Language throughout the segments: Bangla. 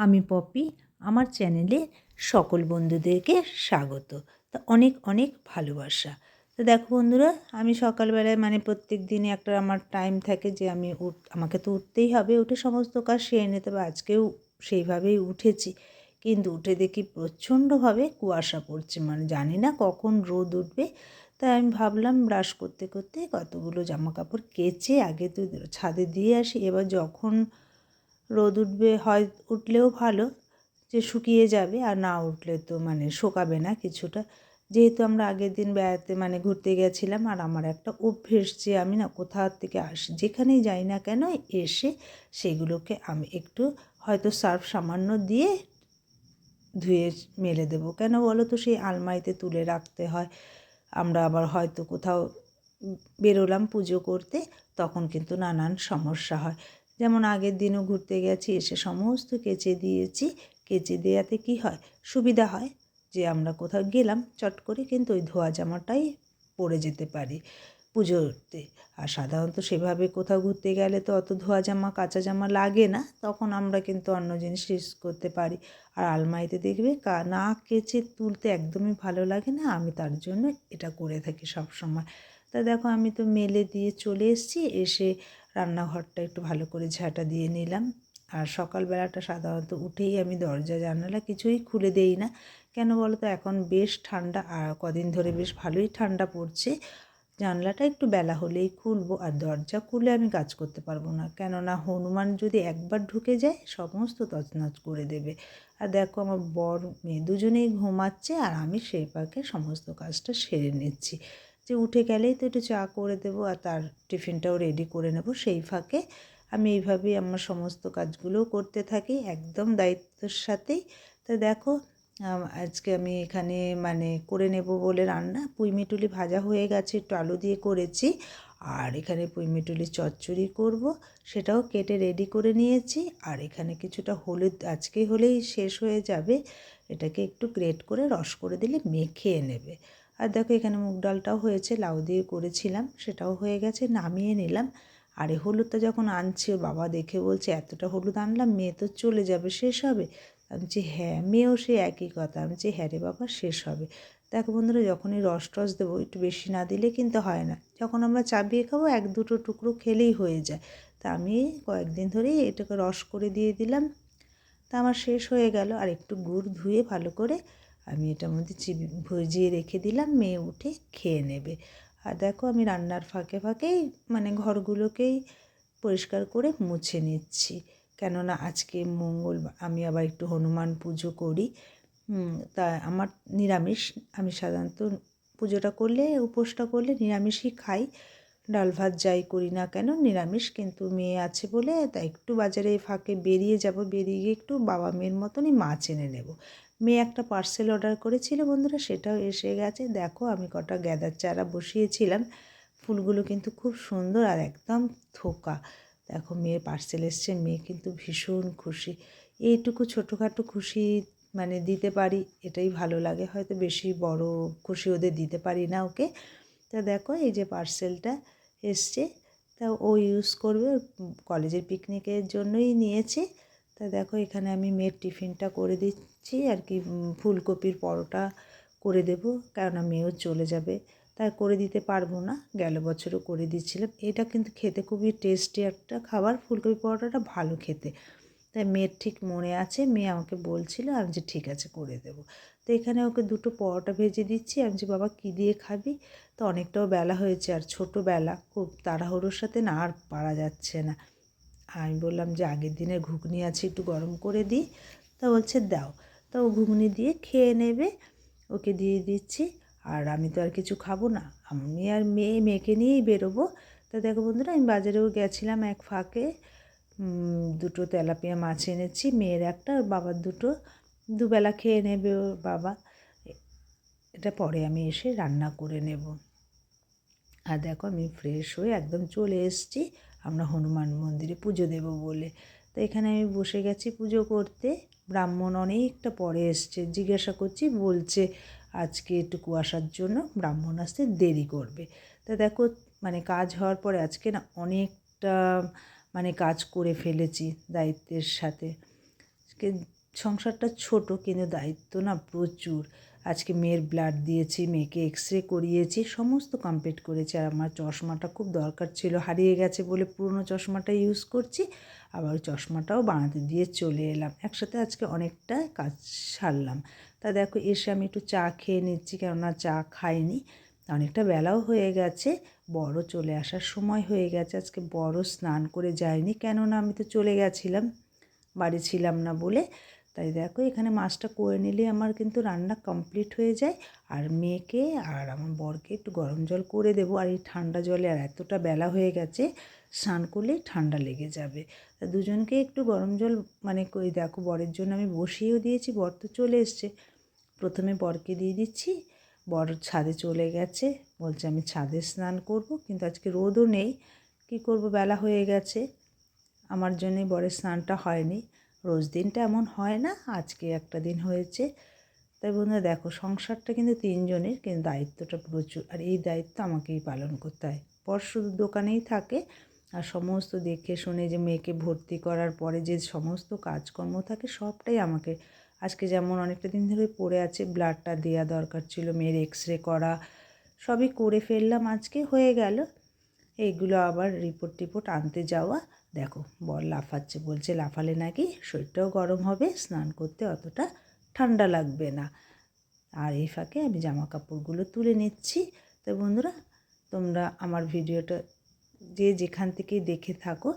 আমি পপি, আমার চ্যানেলে সকল বন্ধুদেরকে স্বাগত। তো অনেক অনেক ভালোবাসা। তো দেখো বন্ধুরা, আমি সকালবেলায় প্রত্যেক দিনই একটা আমার টাইম থাকে যে আমাকে তো উঠতেই হবে, উঠে সমস্ত কাজ সেরে নিতে হবে। আজকেও সেইভাবেই উঠেছি, কিন্তু উঠে দেখি প্রচণ্ডভাবে কুয়াশা পড়ছে, জানি না কখন রোদ উঠবে। তাই আমি ভাবলাম ব্রাশ করতে করতে কতগুলো জামা কাপড় কেচে আগে তো ছাদে দিয়ে আসি, এবার যখন রোদ উঠবে হয় উঠলেও ভালো যে শুকিয়ে যাবে, আর না উঠলে তো শোকাবে না কিছুটা। যেহেতু আমরা আগের দিন বেড়াতে ঘুরতে গেছিলাম, আর আমার একটা অভ্যেস যে আমি না কোথা থেকে আসি, যেখানেই যাই না কেন এসে সেগুলোকে আমি একটু হয়তো সার্ফ সামান্য দিয়ে ধুয়ে মেলে দেবো। কেন বলো তো, সেই আলমারিতে তুলে রাখতে হয়। আমরা আবার হয়তো কোথাও বেরোলাম পুজো করতে, তখন কিন্তু নানান সমস্যা হয়। যেমন আগের দিনও ঘুরতে গেছি, এসে সমস্ত কেচে দিয়েছি। কেচে দেওয়াতে কী হয়, সুবিধা হয় যে আমরা কোথাও গেলাম চট করে, কিন্তু ওই ধোয়া জামাটাই পরে যেতে পারি পুজোতে। আর সাধারণত সেভাবে কোথাও ঘুরতে গেলে তো অত ধোয়া জামা কাঁচা জামা লাগে না, তখন আমরা কিন্তু অন্য জিনিস ইউজ করতে পারি। আর আলমারিতে দেখবে না কেচে তুলতে একদমই ভালো লাগে না, আমি তার জন্য এটা করে থাকি সব সময়। তা দেখো, আমি তো মেলে দিয়ে চলে এসেছি, এসে রান্নাঘরটা একটু ভালো করে ঝাঁটা দিয়ে নিলাম। আর সকালবেলাটা সাধারণত উঠেই আমি দরজা জানালা কিছুই খুলে দেই না। কেন বলো তো, এখন বেশ ঠান্ডা, আর কদিন ধরে বেশ ভালোই ঠান্ডা পড়ছে। জানলাটা একটু বেলা হলেই খুলবো, আর দরজা খুলে আমি কাজ করতে পারবো না, কেননা হনুমান যদি একবার ঢুকে যায় সমস্ত তছনছ করে দেবে। আর দেখো, আমার বর মেয়ে দুজনেই ঘুমাচ্ছে, আর আমি সেই ফাঁকে সমস্ত কাজটা সেরে নিচ্ছি। যে উঠে গেলেই তো একটু চা করে দেবো, আর তার টিফিনটাও রেডি করে নেব। সেই ফাঁকে আমি এইভাবেই আমার সমস্ত কাজগুলোও করতে থাকি একদম দায়িত্বের সাথেই। তো দেখো, আজকে আমি এখানে করে নেব বলে রান্না, পুঁইমিটুলি ভাজা হয়ে গেছে, একটু আলু দিয়ে করেছি। আর এখানে পুঁইমিটুলি চচ্চড়ি করব, সেটাও কেটে রেডি করে নিয়েছি। আর এখানে কিছুটা হলুদ, আজকে হলেই শেষ হয়ে যাবে, এটাকে একটু গ্রেট করে রস করে দিলে মেয়ে খেয়ে নেবে। আর দেখো, এখানে মুগ ডালটাও হয়েছে, লাউ দিয়ে করেছিলাম, সেটাও হয়ে গেছে, নামিয়ে নিলাম। আর এই হলুদটা যখন আনছি, ওর বাবা দেখে বলছে এতটা হলুদ আনলাম, মেয়ে তো চলে যাবে, শেষ হবে। আমি বলছি হ্যাঁ, মেয়েও সে একই কথা। আমি বলছি হ্যাঁ রে বাবা, শেষ হবে। দেখো বন্ধুরা, যখনই রস টস দেবো একটু বেশি না দিলে কিন্তু হয় না। যখন আমরা চাবিয়ে খাবো এক দুটো টুকরো খেলেই হয়ে যায়। তা আমি কয়েকদিন ধরেই এটাকে রস করে দিয়ে দিলাম। তা আমার শেষ হয়ে গেল। আর একটু গুড় ধুয়ে ভালো করে আমি এটার মধ্যে ভিজিয়ে রেখে দিলাম, মেয়ে উঠে খেয়ে নেবে। আর দেখো, আমি রান্নার ফাঁকে ফাঁকেই ঘরগুলোকেই পরিষ্কার করে মুছে নিচ্ছি, কেননা আজকে মঙ্গলবার, আমি আবার একটু হনুমান পুজো করি। তা আমার নিরামিষ, আমি সাধারণত পুজোটা করলে, উপোসটা করলে নিরামিষই খাই। ডাল ভাত যাই করি না কেন নিরামিষ, কিন্তু মেয়ে আছে বলে তাই একটু বাজারে ফাঁকে বেরিয়ে যাব, বেরিয়ে গিয়ে একটু বাবা মেয়ের মতনই মাছ এনে নেব। মেয়ে একটা পার্সেল অর্ডার করেছিল বন্ধুরা, সেটাও এসে গেছে। দেখো, আমি কটা গ্যাদার চারা বসিয়েছিলাম, ফুলগুলো কিন্তু খুব সুন্দর আর একদম থোকা। দেখো, মেয়ের পার্সেল এসছে, মেয়ে কিন্তু ভীষণ খুশি। এইটুকু ছোটোখাটো খুশি দিতে পারি, এটাই ভালো লাগে। হয়তো বেশি বড় খুশি ওদের দিতে পারি না ওকে। তা দেখো, এই যে পার্সেলটা এসছে, তা ও ইউজ করবে, কলেজের পিকনিকের জন্যই নিয়েছে। তা দেখো, এখানে আমি মেয়ের টিফিনটা করে দিচ্ছি আর কি, ফুলকপির পরোটা করে দেবো, কেননা মেয়েও চলে যাবে, তাই করে দিতে পারবো না। গেল বছরও করে দিচ্ছিলাম। এটা কিন্তু খেতে খুবই টেস্টি একটা খাবার, ফুলকপি পরোটাটা ভালো খেতে। তাই মেয়ের ঠিক মনে আছে, মেয়ে আমাকে বলছিল, আমি যে ঠিক আছে করে দেবো। তো এখানে ওকে দুটো পরোটা ভেজে দিচ্ছি। আমি যে বাবা কী দিয়ে খাবি? তো অনেকটাও বেলা হয়েছে, আর ছোটোবেলা, খুব তাড়াহুড়োর সাথে না আর পারা যাচ্ছে না। আমি বললাম যে আগের দিনের ঘুগনি আছে, একটু গরম করে দিই। তা বলছে দাও। তা ও ঘুগনি দিয়ে খেয়ে নেবে, ওকে দিয়ে দিচ্ছি। আর আমি তো আর কিছু খাবো না, আমি আর মেয়েকে নিয়েই বেরোবো। তা দেখো বন্ধুরা, আমি বাজারেও গেছিলাম এক ফাঁকে, দুটো তেলাপিয়া মাছ এনেছি, মেয়ের একটা, আর বাবার দুটো। দুবেলা খেয়ে নেবে ওর বাবা, এটা পরে আমি এসে রান্না করে নেব। আর দেখো, আমি ফ্রেশ হয়ে একদম চলে এসেছি, আমরা হনুমান মন্দিরে পুজো দেব বলে। তো এখানে আমি বসে গেছি পুজো করতে। ব্রাহ্মণ অনেকটা পরে এসছে, জিজ্ঞাসা করছি, বলছে আজকে একটু কুয়াশার জন্য ব্রাহ্মণ আসতে দেরি করবে। তা দেখো, কাজ হওয়ার পরে আজকে না অনেকটা কাজ করে ফেলেছি দায়িত্বের সাথে। আজকে সংসারটা ছোট কিন্তু দায়িত্ব না প্রচুর। আজকে মেয়ের ব্লাড দিয়েছি, মেয়েকে এক্সরে করিয়েছি, সমস্ত কমপ্লিট করেছি। আর আমার চশমাটা খুব দরকার ছিল, হারিয়ে গেছে বলে পুরনো চশমাটা ইউজ করছি। আবার ওই চশমাটাও বানাতে দিয়ে চলে এলাম, একসাথে আজকে অনেকটা কাজ সারলাম। তা দেখো এসে আমি একটু চা খেয়ে নিচ্ছি, কেননা চা খাইনি। অনেকটা বেলাও হয়ে গেছে, বড় চলে আসার সময় হয়ে গেছে। আজকে বড় স্নান করে যায়নি, কেননা আমি তো চলে গেছিলাম, বাড়ি ছিলাম না বলে। তাই দেখো এখানে মাছটা করে নিলে আমার কিন্তু রান্না কমপ্লিট হয়ে যায়। আর মেয়েকে আর আমার বরকে একটু গরম জল করে দেবো। আর এই ঠান্ডা জলে আর এতটা বেলা হয়ে গেছে, স্নান করলেই ঠান্ডা লেগে যাবে। তা দুজনকে একটু গরম জল মানে ওই দেখো বরের জন্য আমি বসিয়েও দিয়েছি, বর তো চলে এসছে। প্রথমে বরকে দিয়ে দিচ্ছি, বর ছাদে চলে গেছে, বলছে আমি ছাদে স্নান করব, কিন্তু আজকে রোদও নেই, কী করব, বেলা হয়ে গেছে। আমার জন্যই বরের স্নানটা হয়নি। রোজ দিনটা এমন হয় না, আজকে একটা দিন হয়েছে। তাই বন্ধুরা দেখো সংসারটা কিন্তু তিনজনের, কিন্তু দায়িত্বটা প্রচুর। আর এই দায়িত্ব আমাকেই পালন করতে হয়। বর শুধু দোকানেই থাকে, আর সমস্ত দেখে শুনে যে মেয়েকে ভর্তি করার পরে যে সমস্ত কাজকর্ম থাকে সবটাই আমাকে। আজকে যেমন অনেকটা দিন ধরে পড়ে আছে, ব্লাডটা দেওয়া দরকার ছিল, মেয়ের এক্সরে করা, সবই করে ফেললাম, আজকে হয়ে গেল। এইগুলো আবার রিপোর্ট আনতে যাওয়া। দেখো বর লাফাচ্ছে, বলছে লাফালে নাকি শরীরটাও গরম হবে, স্নান করতে অতটা ঠান্ডা লাগবে না। আর এই ফাঁকে আমি জামা কাপড়গুলো তুলে নিচ্ছি। তো বন্ধুরা তোমরা আমার ভিডিওটা যে যেখান থেকেই দেখে থাকো,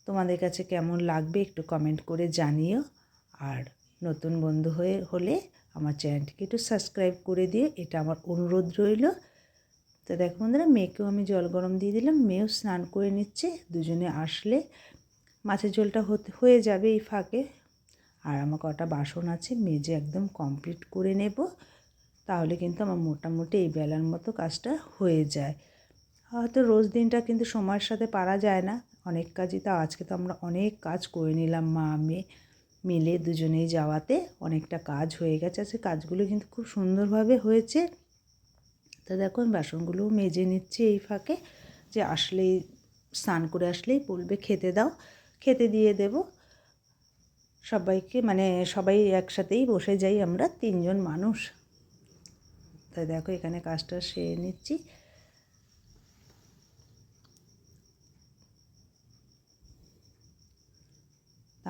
তোমাদের কাছে কেমন লাগবে একটু কমেন্ট করে জানিও। আর নতুন বন্ধু হলে আমার চ্যানেলটিকে একটু সাবস্ক্রাইব করে দিও, এটা আমার অনুরোধ রইল। তো দেখো বন্ধুরা মেয়েকেও আমি জল গরম দিয়ে দিলাম, মেয়েও স্নান করে নিচ্ছে। দুজনে আসলে মাছের ঝোলটা হয়ে যাবে এই ফাঁকে। আর আমার কটা বাসন আছে, মেজে একদম কমপ্লিট করে নেব, তাহলে কিন্তু আমার মোটামুটি এই বেলার মতো কাজটা হয়ে যায়। হয়তো রোজ দিনটা কিন্তু সময়ের সাথে পারা যায় না, অনেক কাজই। তা আজকে তো আমরা অনেক কাজ করে নিলাম, মা মেয়ে মিলে দুজনেই যাওয়াতে অনেকটা কাজ হয়ে গেছে। আজকে কাজগুলো কিন্তু খুব সুন্দরভাবে হয়েছে। তো দেখো আমি বাসনগুলোও মেজে নিচ্ছি এই ফাঁকে, যে আসলেই স্নান করে আসলেই বলবে খেতে দাও, খেতে দিয়ে দেব সবাইকে, মানে সবাই একসাথেই বসে যাই, আমরা তিনজন মানুষ। তাই দেখো এখানে কাজটা সেরে নিচ্ছি।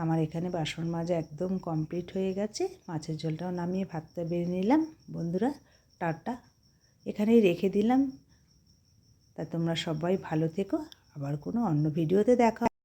আমার এখানে বাসন মাজা একদম কমপ্লিট হয়ে গেছে, মাছের ঝোলটাও নামিয়ে ভাতটা বেড়ে নিলাম। বন্ধুরা টাটা, এখানেই রেখে দিলাম। তা তোমরা সবাই ভালো থেকো, আবার কোনো অন্য ভিডিওতে দেখা